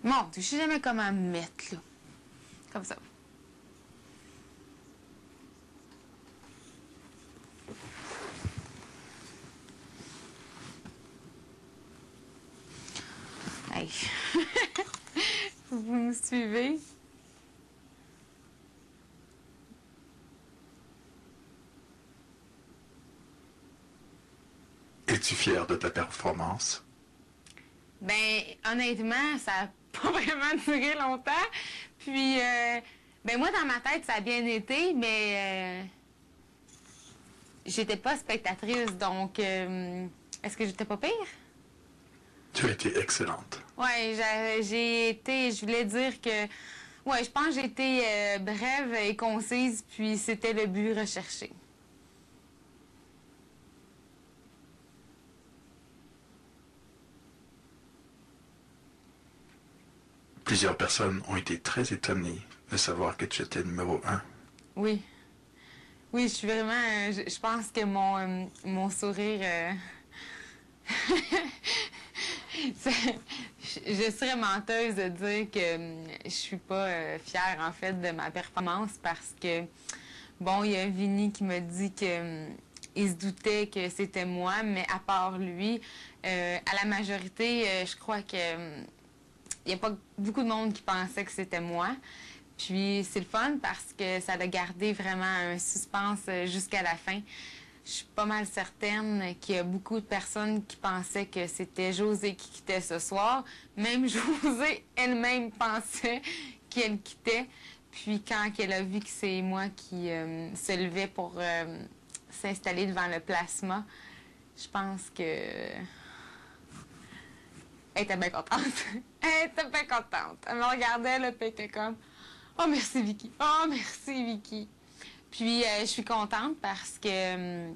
Mon Dieu, je sais jamais comment me mettre, là. Comme ça. Hey. Vous me suivez? Es-tu fière de ta performance? Ben, honnêtement, ça n'a pas vraiment duré longtemps. Puis, ben moi, dans ma tête, ça a bien été, mais j'étais pas spectatrice, donc est-ce que j'étais pas pire? Tu as été excellente. Ouais, j'ai été, je voulais dire que, ouais, je pense que j'ai été brève et concise, puis c'était le but recherché. Plusieurs personnes ont été très étonnées de savoir que tu étais numéro 1. Oui. Oui, je suis vraiment, je pense que mon sourire, je serais menteuse de dire que je suis pas fière, en fait, de ma performance parce que, bon, il y a Vinny qui m'a dit que il se doutait que c'était moi, mais à part lui, à la majorité, je crois que il n'y a pas beaucoup de monde qui pensait que c'était moi. Puis c'est le fun parce que ça a gardé vraiment un suspense jusqu'à la fin. Je suis pas mal certaine qu'il y a beaucoup de personnes qui pensaient que c'était Josée qui quittait ce soir. Même Josée elle-même pensait qu'elle quittait. Puis quand elle a vu que c'est moi qui se levais pour s'installer devant le plasma, je pense que elle était bien contente. Elle était bien contente. Elle me regardait, là, puis elle était comme « Oh, merci, Vicky. Oh, merci, Vicky. » Puis, je suis contente parce que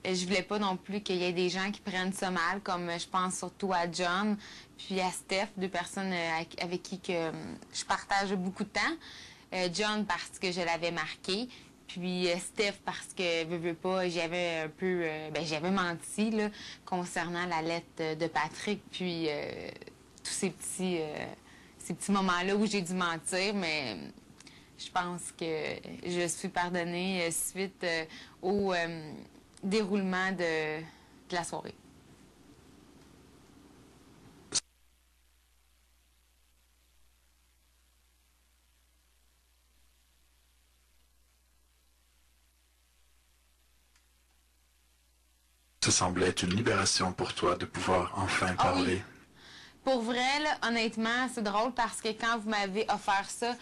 je voulais pas non plus qu'il y ait des gens qui prennent ça mal, comme je pense surtout à John, puis à Steph, deux personnes avec qui que, je partage beaucoup de temps. John parce que je l'avais marqué, puis Steph parce que, veux pas, j'avais un peu, j'avais menti, là, concernant la lettre de Patrick, puis tous ces petits moments-là où j'ai dû mentir, mais je pense que je suis pardonnée suite au déroulement de la soirée. Ça semblait être une libération pour toi de pouvoir enfin parler. Oui. Pour vrai, là, honnêtement, c'est drôle parce que quand vous m'avez offert ça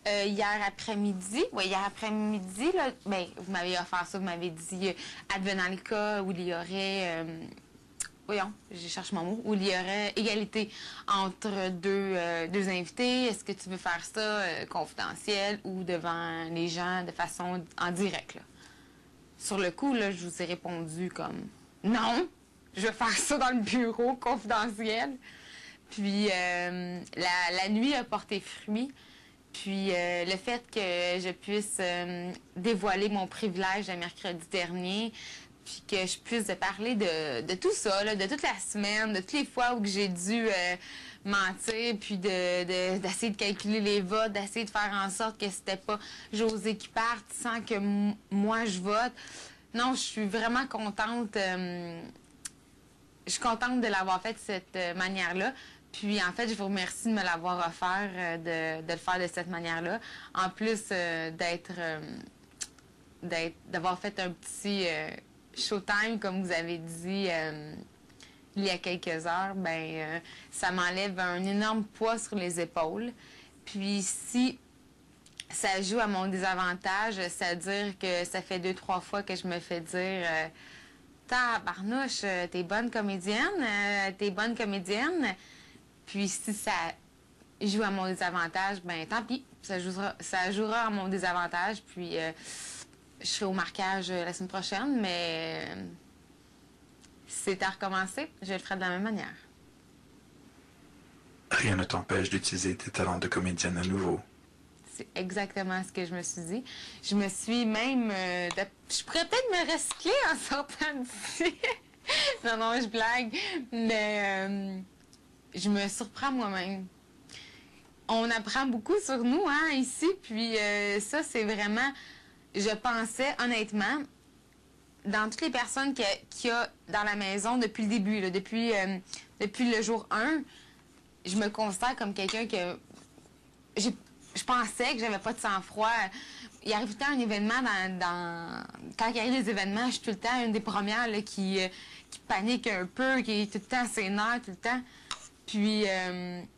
hier après-midi, là, vous m'avez offert ça, vous m'avez dit, advenant le cas où il y aurait, voyons, je cherche mon mot, où il y aurait égalité entre deux invités, est-ce que tu veux faire ça confidentiel ou devant les gens de façon en direct, là? Sur le coup, là, je vous ai répondu comme, non, je vais faire ça dans le bureau confidentiel. Puis la nuit a porté fruit. Puis le fait que je puisse dévoiler mon privilège le mercredi dernier, puis que je puisse parler de tout ça, là, de toute la semaine, de toutes les fois où j'ai dû mentir, puis d'essayer de calculer les votes, d'essayer de faire en sorte que c'était pas Josée qui parte sans que moi je vote. Non, je suis vraiment contente. Je suis contente de l'avoir fait de cette manière-là. Puis, en fait, je vous remercie de me l'avoir offert, de le faire de cette manière-là. En plus d'avoir fait un petit showtime, comme vous avez dit il y a quelques heures, ça m'enlève un énorme poids sur les épaules. Puis, si ça joue à mon désavantage, c'est-à-dire que ça fait 2-3 fois que je me fais dire tabarnouche, t'es bonne comédienne, Puis si ça joue à mon désavantage, tant pis, ça jouera à mon désavantage, puis je serai au marquage la semaine prochaine, mais si c'est à recommencer, je le ferai de la même manière. Rien ne t'empêche d'utiliser tes talents de comédienne à nouveau. C'est exactement ce que je me suis dit. Je me suis même... je pourrais peut-être me recycler en sortant d'ici. Non, je blague. Mais je me surprends moi-même. on apprend beaucoup sur nous, hein, ici. Puis ça, c'est vraiment, je pensais, honnêtement, dans toutes les personnes qu'il y a dans la maison depuis le début, là, depuis le jour 1, je me considère comme quelqu'un que... Je pensais que j'avais pas de sang-froid. Il arrive tout le temps un événement quand il arrive des événements, je suis tout le temps une des premières là, qui panique un peu, qui est tout le temps sénère, tout le temps. Puis,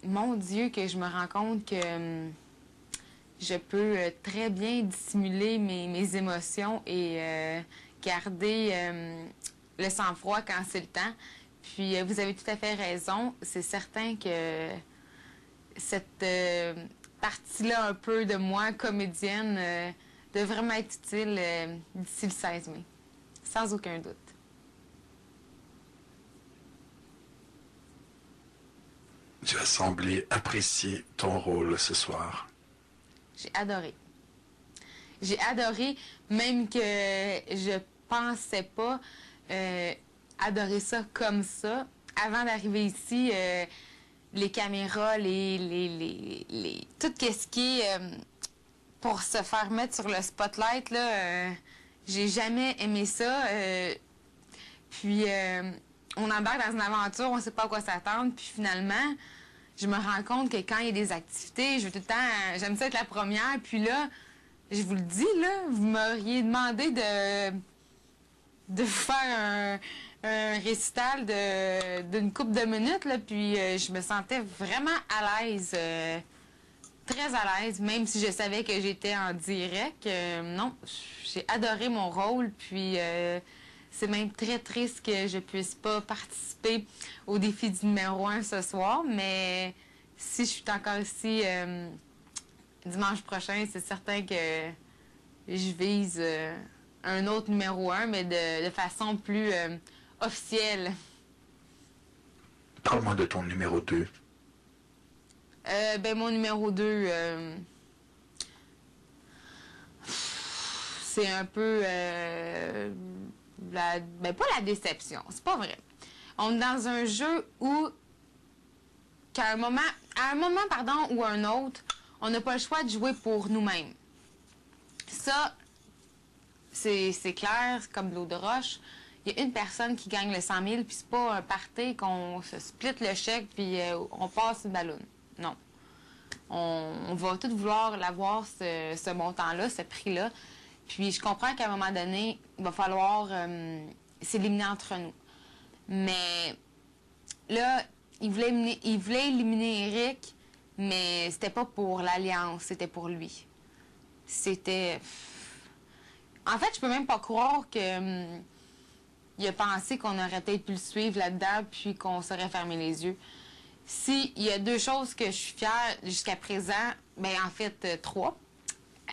mon Dieu, que je me rends compte que je peux très bien dissimuler mes émotions et garder le sang-froid quand c'est le temps. Puis, vous avez tout à fait raison. C'est certain que cette partie-là un peu de moi, comédienne, de vraiment être utile d'ici le 16 mai. Sans aucun doute. Tu as semblé apprécier ton rôle ce soir. J'ai adoré. J'ai adoré, même que je pensais pas adorer ça comme ça. Avant d'arriver ici, les caméras, tout ce qui est pour se faire mettre sur le spotlight, là, j'ai jamais aimé ça. Puis, on embarque dans une aventure, on ne sait pas à quoi s'attendre. Puis finalement, je me rends compte que quand il y a des activités, je veux tout le temps, j'aime ça être la première. Puis là, je vous le dis, là, vous m'auriez demandé de faire un récital d'une couple de minutes, là, puis je me sentais vraiment à l'aise, très à l'aise, même si je savais que j'étais en direct. Non, j'ai adoré mon rôle, puis c'est même très triste que je puisse pas participer au défi du numéro 1 ce soir, mais si je suis encore ici dimanche prochain, c'est certain que je vise un autre numéro 1, mais de façon plus officielle. Parle-moi de ton numéro 2. Ben, mon numéro 2, c'est un peu ben, pas la déception, c'est pas vrai. On est dans un jeu où, à un moment, ou un autre, on n'a pas le choix de jouer pour nous-mêmes. Ça, c'est clair, c'est comme de l'eau de roche. Il y a une personne qui gagne le 100 000, puis c'est pas un party qu'on se split le chèque, puis on passe une ballonne. Non. On va tout vouloir l'avoir, ce montant-là, ce prix-là. Puis je comprends qu'à un moment donné, il va falloir s'éliminer entre nous. Mais là, il voulait éliminer Eric, mais c'était pas pour l'Alliance, c'était pour lui. C'était... En fait, je peux même pas croire que il a pensé qu'on aurait peut-être pu le suivre là-dedans, puis qu'on serait fermé les yeux. S'il y a 2 choses que je suis fière jusqu'à présent, ben en fait 3.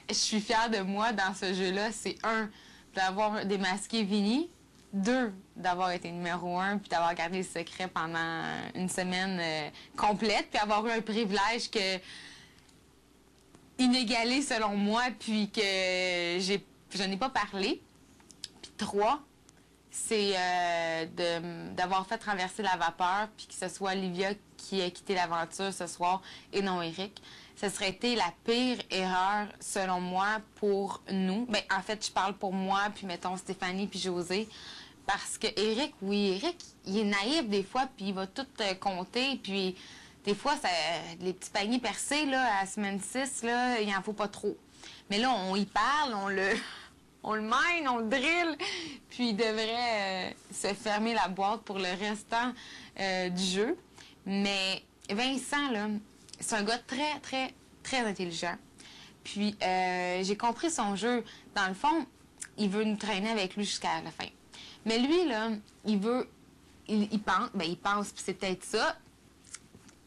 Je suis fière de moi dans ce jeu-là. C'est 1, d'avoir démasqué Vinny. 2, d'avoir été numéro 1, puis d'avoir gardé le secret pendant une semaine complète, puis avoir eu un privilège inégalé selon moi, puis que je n'ai pas parlé. Puis 3, c'est d'avoir fait traverser la vapeur, puis que ce soit Livia qui a quitté l'aventure ce soir et non Eric. Ce serait été la pire erreur, selon moi, pour nous. Ben, en fait, je parle pour moi, puis mettons Stéphanie, puis José. Parce que Eric, il est naïf des fois, puis il va tout compter, puis des fois, les petits paniers percés, là, à la semaine 6, là, il en faut pas trop. Mais là, on y parle, on le mine, on le drill, puis il devrait se fermer la boîte pour le restant du jeu. Mais Vincent, là, c'est un gars très, très, très intelligent. Puis, j'ai compris son jeu. Dans le fond, il veut nous traîner avec lui jusqu'à la fin. Mais lui, là, il pense, puis c'est peut-être ça.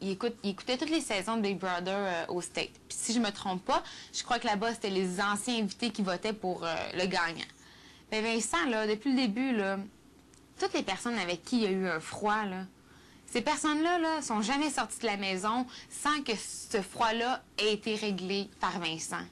Il écoutait toutes les saisons de Big Brother au State. Puis si je me trompe pas, je crois que là-bas, c'était les anciens invités qui votaient pour le gagnant. Mais Vincent, là, depuis le début, là, toutes les personnes avec qui il y a eu un froid, là, ces personnes-là, sont jamais sorties de la maison sans que ce froid-là ait été réglé par Vincent.